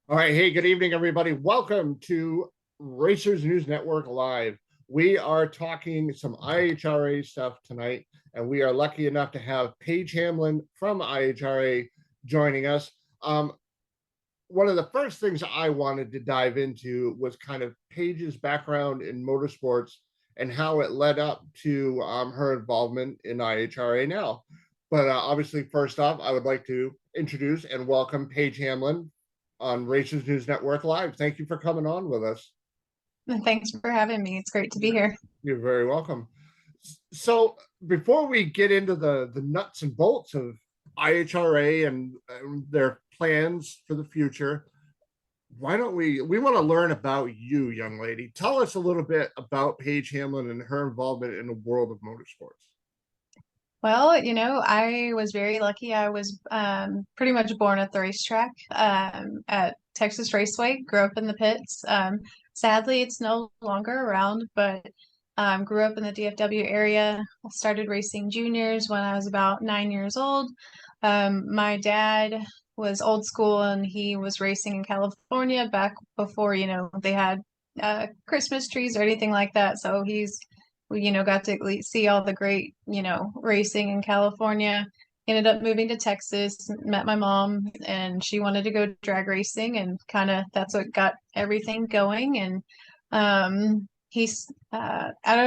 All right. Hey, good evening, everybody. Welcome to Racers News Network Live. We are talking some IHRA stuff tonight, and we are lucky enough to have Paige Hamlin from IHRA joining us. One of the first things I wanted to dive into was kind of Paige's background in motorsports and how it led up to her involvement in IHRA now. But obviously, first off, I would like to introduce and welcome Paige Hamlin on Racers News Network Live. Thank you for coming on with us. Thanks for having me. It's great to be here. You're very welcome. So, before we get into the nuts and bolts of IHRA and their plans for the future, why don't we want to learn about you, young lady. Tell us a little bit about Paige Hamlin and her involvement in the world of motorsports. Well, I was very lucky. I was pretty much born at the racetrack at Texas Raceway, grew up in the pits. Sadly, it's no longer around, but grew up in the DFW area. I started racing juniors when I was about 9 years old. My dad was old school and he was racing in California back before, they had Christmas trees or anything like that. So we, got to see all the great, racing in California. Ended up moving to Texas, met my mom, and she wanted to go drag racing, and kind of that's what got everything going. And I don't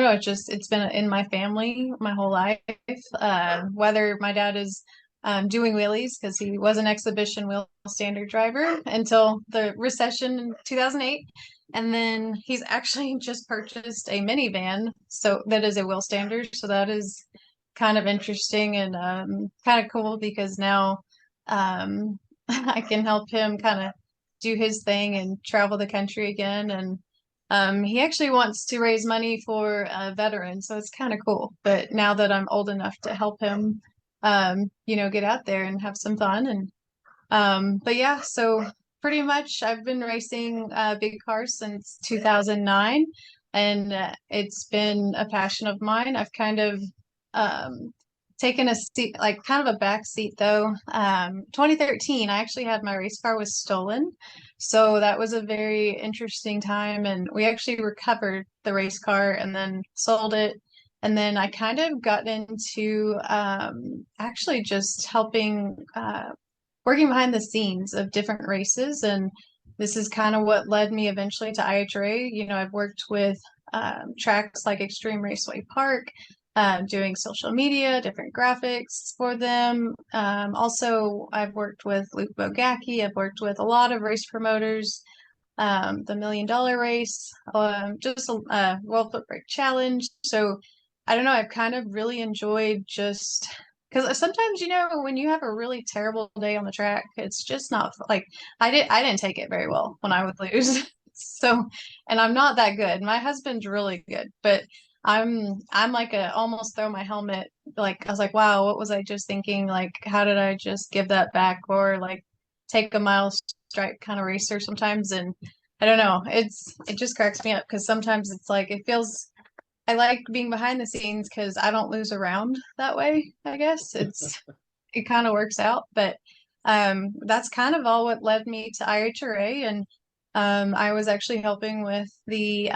know, it's been in my family my whole life. Whether my dad is doing wheelies because he was an exhibition wheel standard driver until the recession in 2008. And then he's actually just purchased a minivan, so that is a wheel standard. So that is kind of interesting and kind of cool because now I can help him kind of do his thing and travel the country again. And he actually wants to raise money for veterans, so it's kind of cool. But now that I'm old enough to help him, get out there and have some fun. And but yeah, so pretty much I've been racing big cars since 2009, and it's been a passion of mine. I've kind of um, taken a seat, like kind of a back seat though. 2013, I actually had my race car was stolen. So that was a very interesting time, and we actually recovered the race car and then sold it. And then I kind of got into actually just helping working behind the scenes of different races. And this is kind of what led me eventually to IHRA. I've worked with tracks like Extreme Raceway Park, doing social media, different graphics for them. Also, I've worked with Luke Bogacki. I've worked with a lot of race promoters, the $1 Million Race, just a World Foot Brake Challenge. So I don't know, I've kind of really enjoyed just because sometimes, when you have a really terrible day on the track, it's just not like I didn't take it very well when I would lose. So, and I'm not that good. My husband's really good, but I'm like a almost throw my helmet. Like I was like, wow, what was I just thinking? Like, how did I just give that back or like take a mile strike kind of racer sometimes? And I don't know. It just cracks me up because sometimes it's like it feels I like being behind the scenes because I don't lose around that way, I guess. It kind of works out, but that's kind of all what led me to IHRA. And I was actually helping with the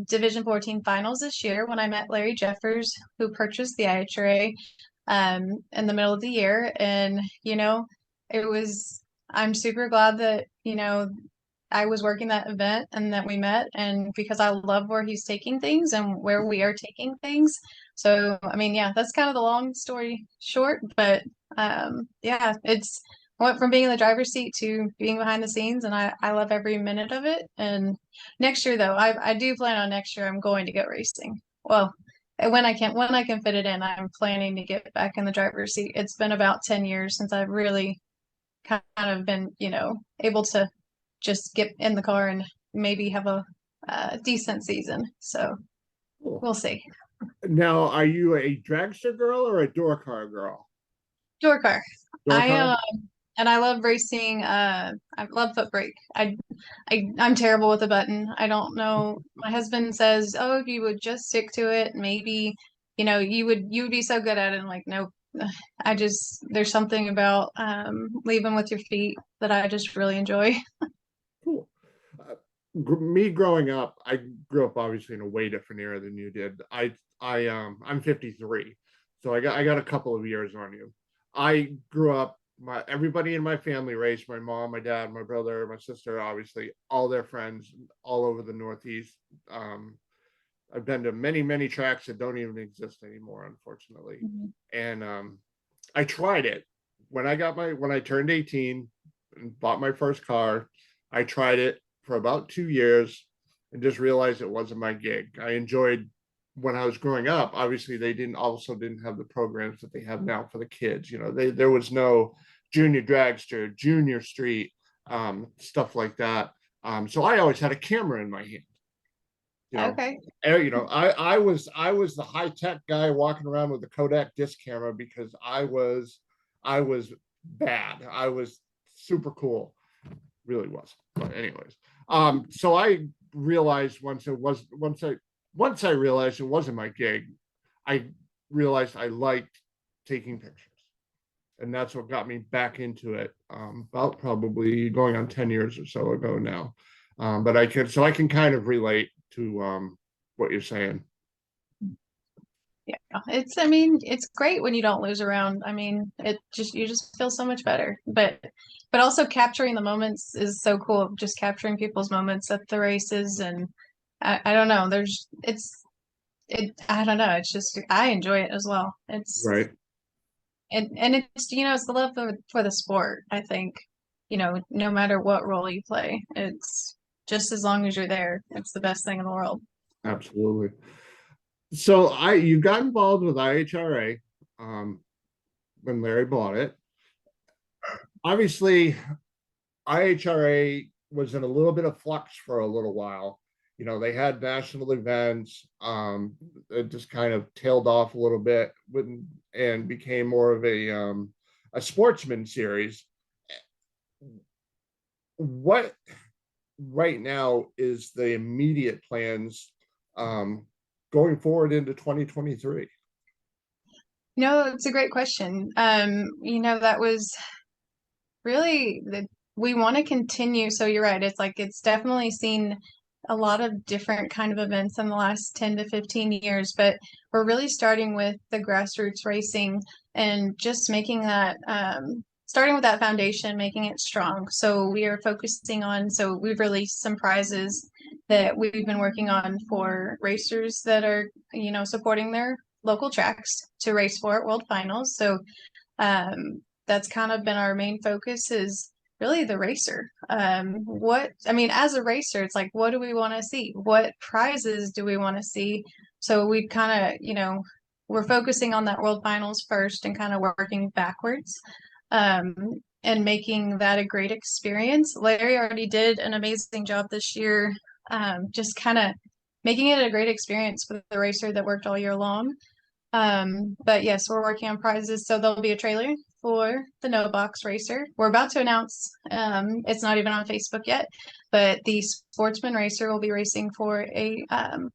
Division 14 finals this year when I met Larry Jeffers, who purchased the IHRA in the middle of the year. And, it was, I'm super glad that, I was working that event and that we met, and because I love where he's taking things and where we are taking things. So, I mean, yeah, that's kind of the long story short, but yeah, I went from being in the driver's seat to being behind the scenes, and I love every minute of it. And next year, though, I do plan on next year I'm going to go racing. Well, when I can fit it in, I'm planning to get back in the driver's seat. It's been about 10 years since I've really kind of been, able to just get in the car and maybe have a decent season. So Cool. we'll see. Now, are you a dragster girl or a door car girl? Door car. Door I car? and I love racing. I love foot brake. I'm terrible with a button. I don't know. My husband says, "Oh, if you would just stick to it, maybe, you would be so good at it." I'm like, nope. There's something about leaving with your feet that I just really enjoy. Me growing up, I grew up obviously in a way different era than you did. I'm 53, so I got a couple of years on you. I grew up, my everybody in my family raced. My mom, my dad, my brother, my sister, obviously all their friends all over the Northeast. Um, I've been to many tracks that don't even exist anymore, unfortunately. Mhm. And I tried it when I turned 18 and bought my first car. I tried it for about 2 years and just realized it wasn't my gig. I enjoyed when I was growing up. Obviously, they didn't have the programs that they have now for the kids. There was no junior dragster, junior street, stuff like that. So I always had a camera in my hand. You know, Okay. I was the high tech guy walking around with a Kodak disc camera because I was bad. I was super cool, really was. But anyways, so I realized once I realized it wasn't my gig, I realized I liked taking pictures, and that's what got me back into it. About probably going on 10 years or so ago now. But I can kind of relate to what you're saying. Yeah, I mean, it's great when you don't lose around. I mean, you just feel so much better. But also capturing the moments is so cool. Just capturing people's moments at the races, and I don't know. I don't know. It's just I enjoy it as well. Right. And it's it's the love for the sport. I think no matter what role you play, it's just as long as you're there, it's the best thing in the world. Absolutely. So you got involved with IHRA um, when Larry bought it. Obviously, IHRA was in a little bit of flux for a little while. They had national events. It just kind of tailed off a little bit and became more of a sportsman series. What right now is the immediate plans um, going forward into 2023? No, it's a great question. That was really we want to continue. So you're right. It's like it's definitely seen a lot of different kind of events in the last 10 to 15 years, but we're really starting with the grassroots racing and just making that starting with that foundation, making it strong. So we are focusing on, so we've released some prizes that we've been working on for racers that are, supporting their local tracks to race for at World Finals. So that's kind of been our main focus is really the racer. As a racer, it's like, what do we want to see? What prizes do we want to see? So we kind of, we're focusing on that World Finals first and kind of working backwards. Um, and making that a great experience. Larry already did an amazing job this year, just kind of making it a great experience for the racer that worked all year long. But yes, we're working on prizes. So there'll be a trailer for the No Box Racer. We're about to announce, it's not even on Facebook yet, but the Sportsman Racer will be racing for a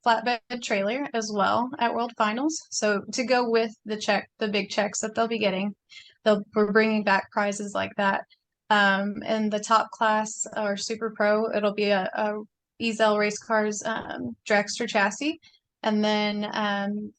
flatbed trailer as well at World Finals. So to go with the big checks that they'll be getting, we're bringing back prizes like that. In the top class or Super Pro, it'll be a Ezel Race Cars dragster chassis. And then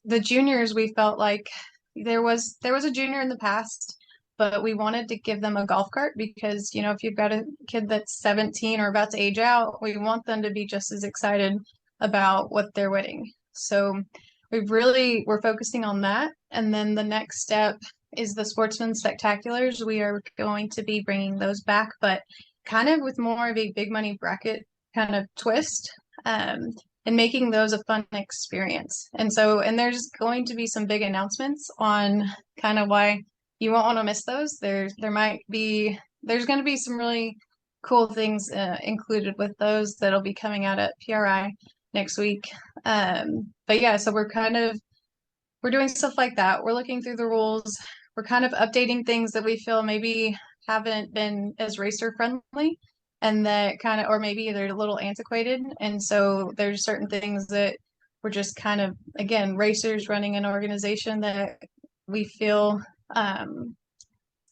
the juniors, we felt like there was a junior in the past, but we wanted to give them a golf cart because, if you've got a kid that's 17 or about to age out, we want them to be just as excited about what they're winning. So we're focusing on that. And then the next step is the Sportsman Spectaculars. We are going to be bringing those back, but kind of with more of a big money bracket kind of twist. And making those a fun experience. And there's going to be some big announcements on kind of why you won't want to miss those. There's going to be some really cool things included with those that'll be coming out at PRI next week. But yeah, so we're doing stuff like that. We're looking through the rules. We're kind of updating things that we feel maybe haven't been as racer friendly and that kind of, or maybe they're a little antiquated. And so there's certain things that we're just kind of, again, racers running an organization that we feel, I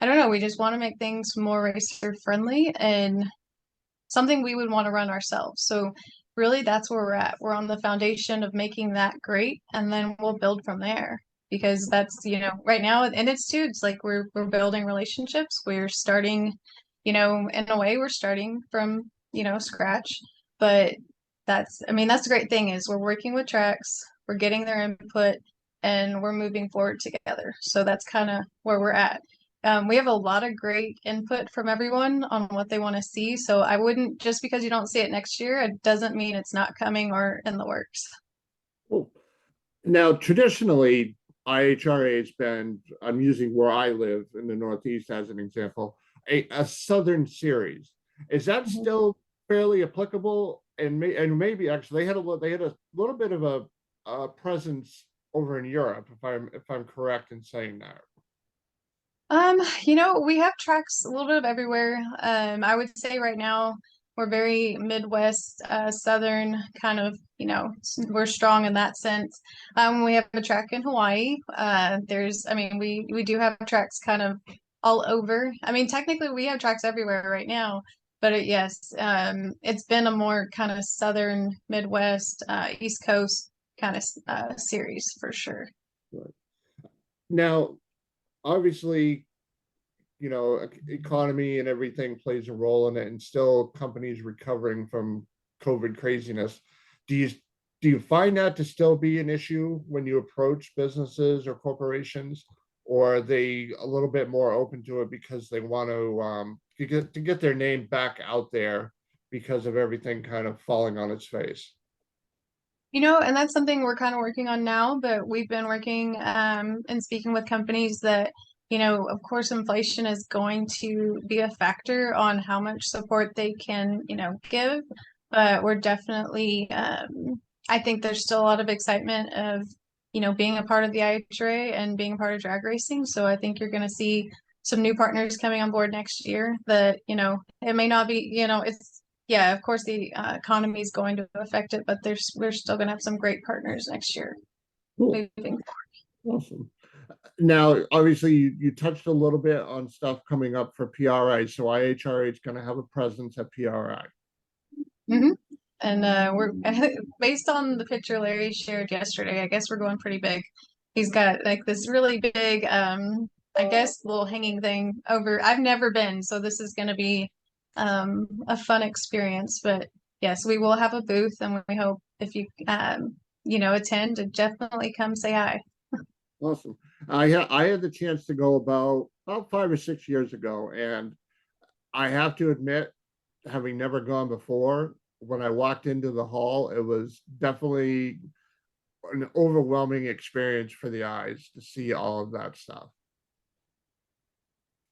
don't know, we just want to make things more racer friendly. And something we would want to run ourselves. So really that's where we're at. We're on the foundation of making that great, and then we'll build from there. Because that's, right now, and it's like we're building relationships. We're starting, in a way we're starting from, scratch. But that's the great thing is we're working with tracks, we're getting their input, and we're moving forward together. So that's kind of where we're at. We have a lot of great input from everyone on what they want to see. So I wouldn't, just because you don't see it next year, it doesn't mean it's not coming or in the works. Cool. Now, traditionally, IHRA has been, I'm using where I live in the Northeast as an example, a Southern series. Is that still fairly applicable? And maybe actually they had a little bit of a presence over in Europe, if I'm correct in saying that. We have tracks a little bit of everywhere. I would say right now we're very Midwest, Southern kind of, we're strong in that sense. We have a track in Hawaii. We do have tracks kind of all over. I mean, technically we have tracks everywhere right now, but yes, it's been a more kind of Southern, Midwest, East Coast kind of series for sure. Right. Now, obviously, economy and everything plays a role in it, and still companies recovering from COVID craziness. Do you find that to still be an issue when you approach businesses or corporations, or are they a little bit more open to it because they want to get their name back out there because of everything kind of falling on its face? And that's something we're kind of working on now, but we've been working and speaking with companies that, of course, inflation is going to be a factor on how much support they can, give. But we're definitely, I think there's still a lot of excitement of, being a part of the IHRA and being a part of drag racing. So I think you're going to see some new partners coming on board next year that, it may not be, it's yeah, of course the economy is going to affect it, but we're still going to have some great partners next year Cool. moving. Awesome. Now, obviously, you touched a little bit on stuff coming up for PRI, so IHRA is going to have a presence at PRI. Mm-hmm. And we're based on the picture Larry shared yesterday. I guess we're going pretty big. He's got like this really big, I guess, little hanging thing over. I've never been, so this is going to be a fun experience. But yes, we will have a booth, and we hope if you attend, to definitely come say hi. Awesome. I had the chance to go about 5 or 6 years ago, and I have to admit, having never gone before, when I walked into the hall, it was definitely an overwhelming experience for the eyes to see all of that stuff.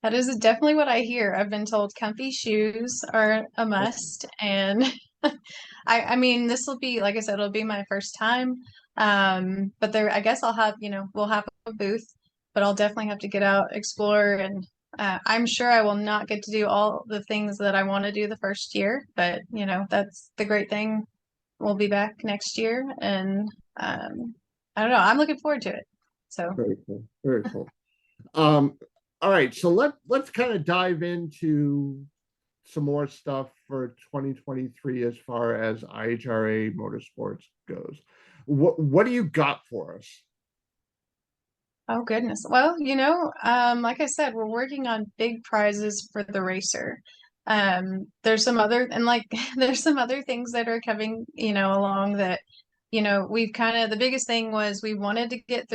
That is definitely what I hear. I've been told comfy shoes are a must, and I mean, this will be, like I said, it'll be my first time. But I guess we'll have a booth, but I'll definitely have to get out, explore, and I'm sure I will not get to do all the things that I want to do the first year, but that's the great thing. We'll be back next year, and I don't know. I'm looking forward to it. So. Very cool. Very cool. Um, all right, so let's kind of dive into some more stuff for 2023 as far as IHRA Motorsports goes. What do you got for us? Oh goodness. Well, like I said, we're working on big prizes for the racer. There's some other and like there's some other things that are coming, along that, we've the biggest thing was we wanted to get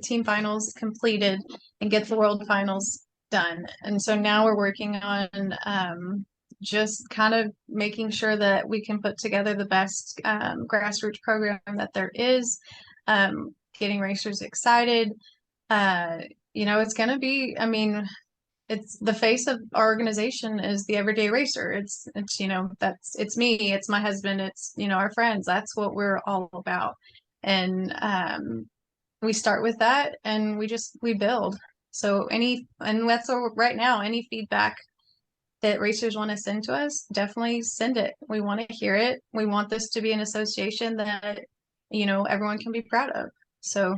team finals completed and get the world finals done. And so now we're working on just kind of making sure that we can put together the best grassroots program that there is, getting racers excited. It's going to be, I mean, it's the face of our organization is the everyday racer. It's me, it's my husband, it's, our friends. That's what we're all about. And we start with that and we build. So that's right now, any feedback that racers want to send to us, definitely send it. We want to hear it. We want this to be an association that, everyone can be proud of. So,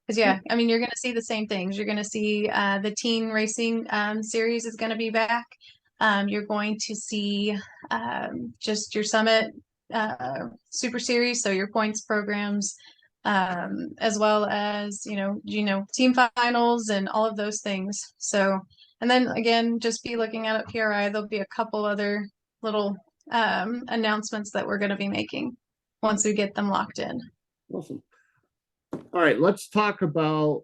because I mean, you're going to see the same things. You're going to see the teen racing series is going to be back. You're going to see just your summit super series, so your points programs, as well as team finals and all of those things. So, and then again, just be looking at PRI. There'll be a couple other little announcements that we're going to be making once we get them locked in. Awesome. All right, let's talk about,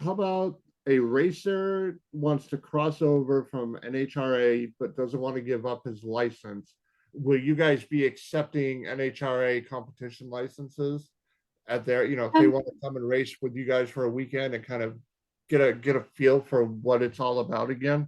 how about a racer wants to cross over from NHRA but doesn't want to give up his license. Will you guys be accepting NHRA competition licenses at their, if they want to come and race with you guys for a weekend and kind of get a feel for what it's all about again?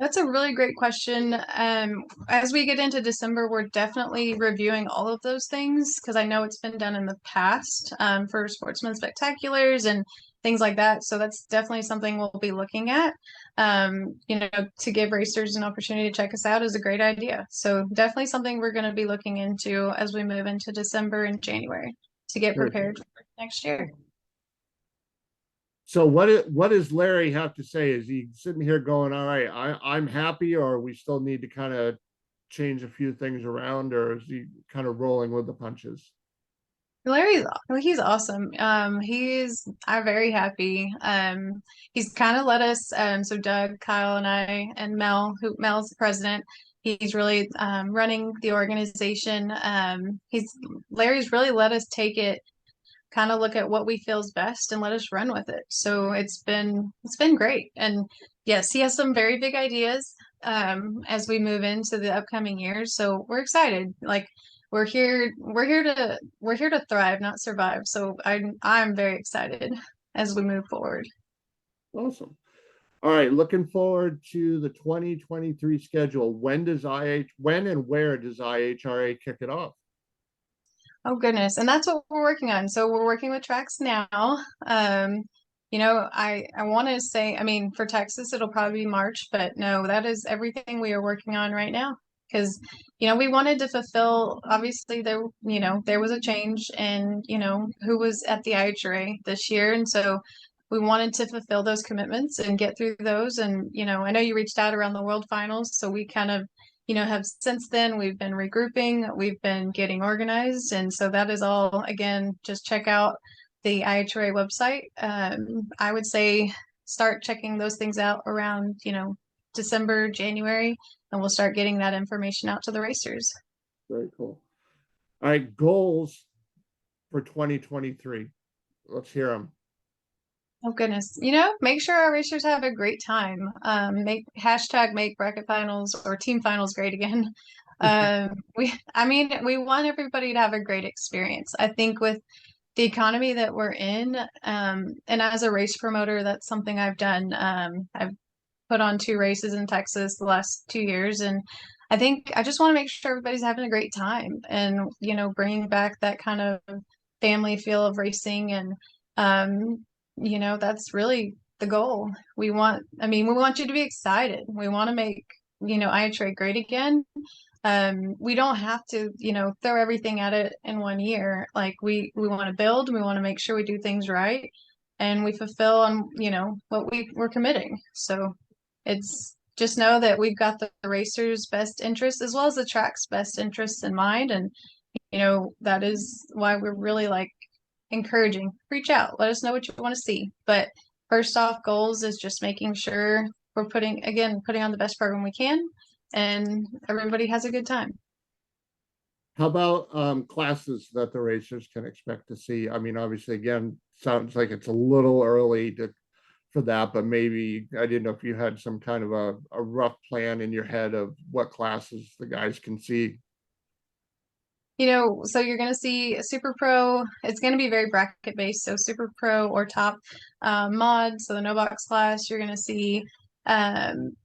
That's a really great question. As we get into December, we're definitely reviewing all of those things because I know it's been done in the past for sportsman spectaculars and things like that. So that's definitely something we'll be looking at. To give racers an opportunity to check us out is a great idea. So definitely something we're going to be looking into as we move into December and January to get prepared for next year. So what does Larry have to say? Is he sitting here going, all right, I'm happy, or we still need to kind of change a few things around, or is he kind of rolling with the punches? He's awesome. I'm very happy. He's kind of let us, so Doug, Kyle, and I, and Mel's the president. He's really running the organization. Larry's really let us take it, kind of look at what we feel is best and let us run with it. So it's been great. And yes, he has some very big ideas as we move into the upcoming years. So we're excited. Like we're here to thrive, not survive. So I'm very excited as we move forward. Awesome. All right, looking forward to the 2023 schedule. When and where does IHRA kick it off? Oh goodness. And that's what we're working on. So we're working with tracks now. I want to say, I mean, for Texas, it'll probably be March, but no, that is everything we are working on right now. Because, we wanted to fulfill, obviously there was a change in, who was at the IHRA this year. And so we wanted to fulfill those commitments and get through those. And, I know you reached out around the World Finals, so we kind of have since then we've been regrouping, we've been getting organized. And so that is all, again, just check out the IHRA website. I would say start checking those things out around, December, January, and we'll start getting that information out to the racers. Very cool. All right, goals for 2023. Let's hear them. Oh goodness. Make sure our racers have a great time. Make bracket finals or team finals great again. We want everybody to have a great experience. I think with the economy that we're in, and as a race promoter, that's something I've done. I've put on 2 races in Texas the last 2 years, and I think I just want to make sure everybody's having a great time and, bringing back that kind of family feel of racing. And that's really the goal. We want you to be excited. We want to make, IHRA great again. We don't have to, throw everything at it in 1 year. Like we want to build, we want to make sure we do things right and we fulfill on, what we're committing. So it's just know that we've got the racers' best interests as well as the track's best interests in mind. And, that is why we're really encouraging, reach out, let us know what you want to see. But first off, goals is just making sure we're putting on the best program we can and everybody has a good time. How about classes that the racers can expect to see? I mean, obviously, again, sounds like it's a little early for that, but maybe I didn't know if you had some kind of a rough plan in your head of what classes the guys can see. So you're going to see a super pro. It's going to be very bracket based. So super pro or top mod. So the no box class, you're going to see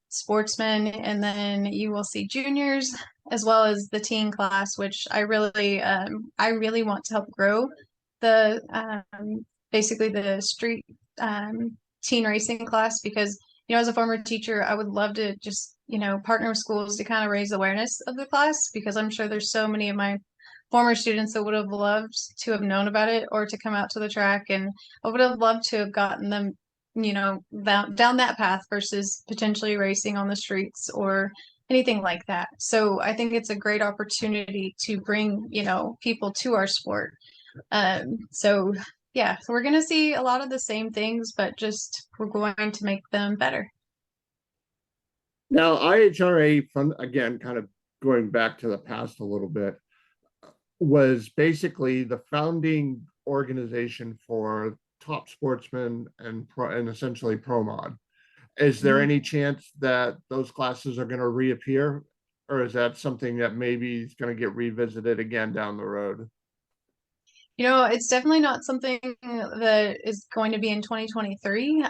sportsmen, and then you will see juniors as well as the teen class, which I really want to help grow the basically the street teen racing class, because as a former teacher, I would love to just partner with schools to kind of raise awareness of the class, because I'm sure there's so many of my former students that would have loved to have known about it or to come out to the track, and I would have loved to have gotten them down that path versus potentially racing on the streets or anything like that. So I think it's a great opportunity to bring, people to our sport. So yeah, so we're going to see a lot of the same things, but just we're going to make them better. Now, IHRA, from again, kind of going back to the past a little bit, was basically the founding organization for top sportsmen and essentially pro mod. Is there any chance that those classes are going to reappear, or is that something that maybe is going to get revisited again down the road? It's definitely not something that is going to be in 2023.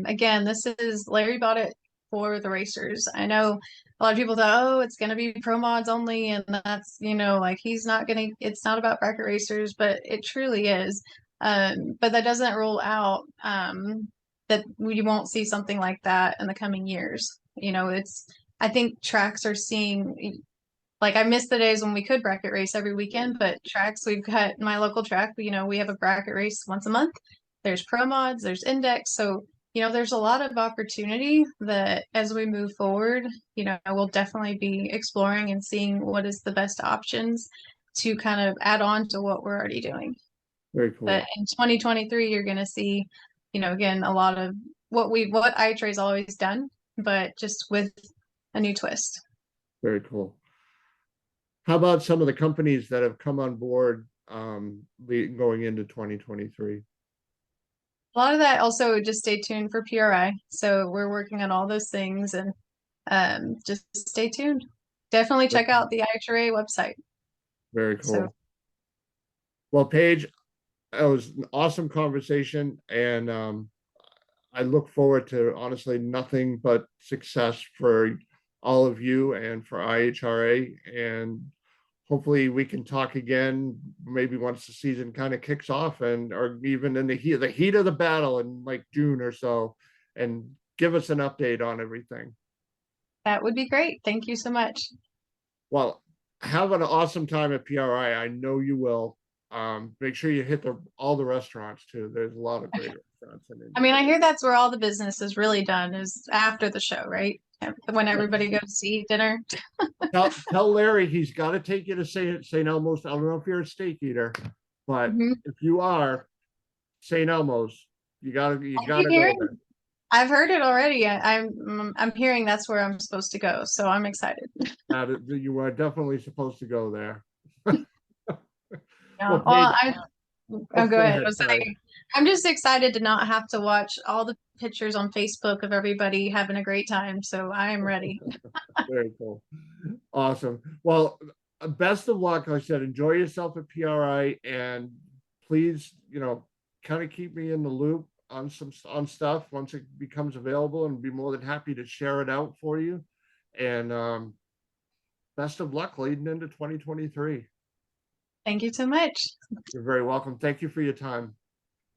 Again, this is Larry bought it for the racers. I know a lot of people thought, oh, it's going to be pro mods only, and that's like he's not going to. It's not about bracket racers, but it truly is. But that doesn't rule out that we won't see something like that in the coming years. I think tracks are seeing. Like I miss the days when we could bracket race every weekend, but tracks, we've got my local track, we have a bracket race once a month. There's pro mods, there's index. So, there's a lot of opportunity that as we move forward, we'll definitely be exploring and seeing what is the best options to kind of add on to what we're already doing. Very cool. But in 2023, you're going to see, again, a lot of what IHRA's always done, but just with a new twist. Very cool. How about some of the companies that have come on board going into 2023? A lot of that also just stay tuned for PRI. So we're working on all those things and just stay tuned. Definitely check out the IHRA website. Very cool. Well, Paige, it was an awesome conversation, and I look forward to honestly nothing but success for all of you and for IHRA, and hopefully we can talk again maybe once the season kind of kicks off, and or even in the heat of the battle in like June or so, and give us an update on everything. That would be great. Thank you so much. Well, have an awesome time at PRI. I know you will. Make sure you hit all the restaurants too. There's a lot of great restaurants in India. I mean, I hear that's where all the business is really done, is after the show, right? When everybody goes to eat dinner. Tell Larry he's got to take you to St. Elmo's. I don't know if you're a steak eater, but if you are, St. Elmo's, you gotta go there. I've heard it already. I'm hearing that's where I'm supposed to go, so I'm excited. You are definitely supposed to go there. Yeah. Go ahead. I'm just excited to not have to watch all the pictures on Facebook of everybody having a great time. So I am ready. Very cool. Awesome. Well, best of luck. Like I said, enjoy yourself at PRI, and please, kind of keep me in the loop on stuff once it becomes available, and be more than happy to share it out for you. And best of luck leading into 2023. Thank you so much. You're very welcome. Thank you for your time.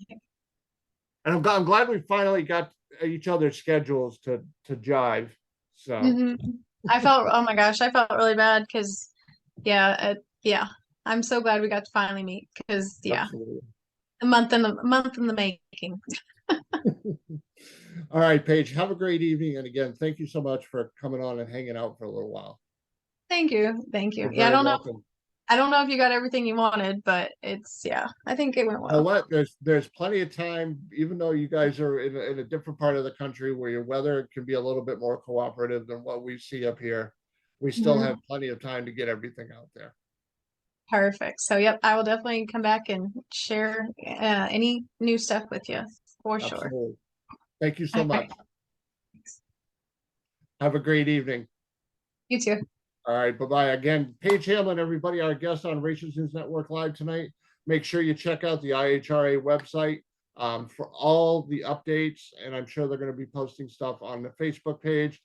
And I'm glad we finally got each other's schedules to jive. So oh my gosh, I felt really bad because I'm so glad we got to finally meet, because absolutely. a month in the making. All right, Paige, have a great evening, and again, thank you so much for coming on and hanging out for a little while. Thank you. You're welcome. I don't know if you got everything you wanted, but I think it went well. You know what? There's plenty of time, even though you guys are in a different part of the country where your weather can be a little bit more cooperative than what we see up here. We still have plenty of time to get everything out there. Perfect. So, yep, I will definitely come back and share any new stuff with you for sure. Thank you so much. Have a great evening. You too. All right, bye-bye. Again, Paige Hamlin, everybody, our guest on Racers News Network Live tonight. Make sure you check out the IHRA website for all the updates, and I'm sure they're going to be posting stuff on the Facebook page.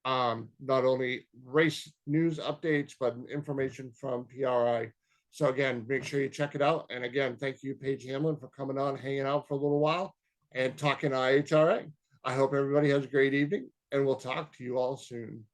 Not only race news updates, but information from PRI. So again, make sure you check it out. And again, thank you, Paige Hamlin, for coming on, hanging out for a little while, and talking IHRA. I hope everybody has a great evening, and we'll talk to you all soon.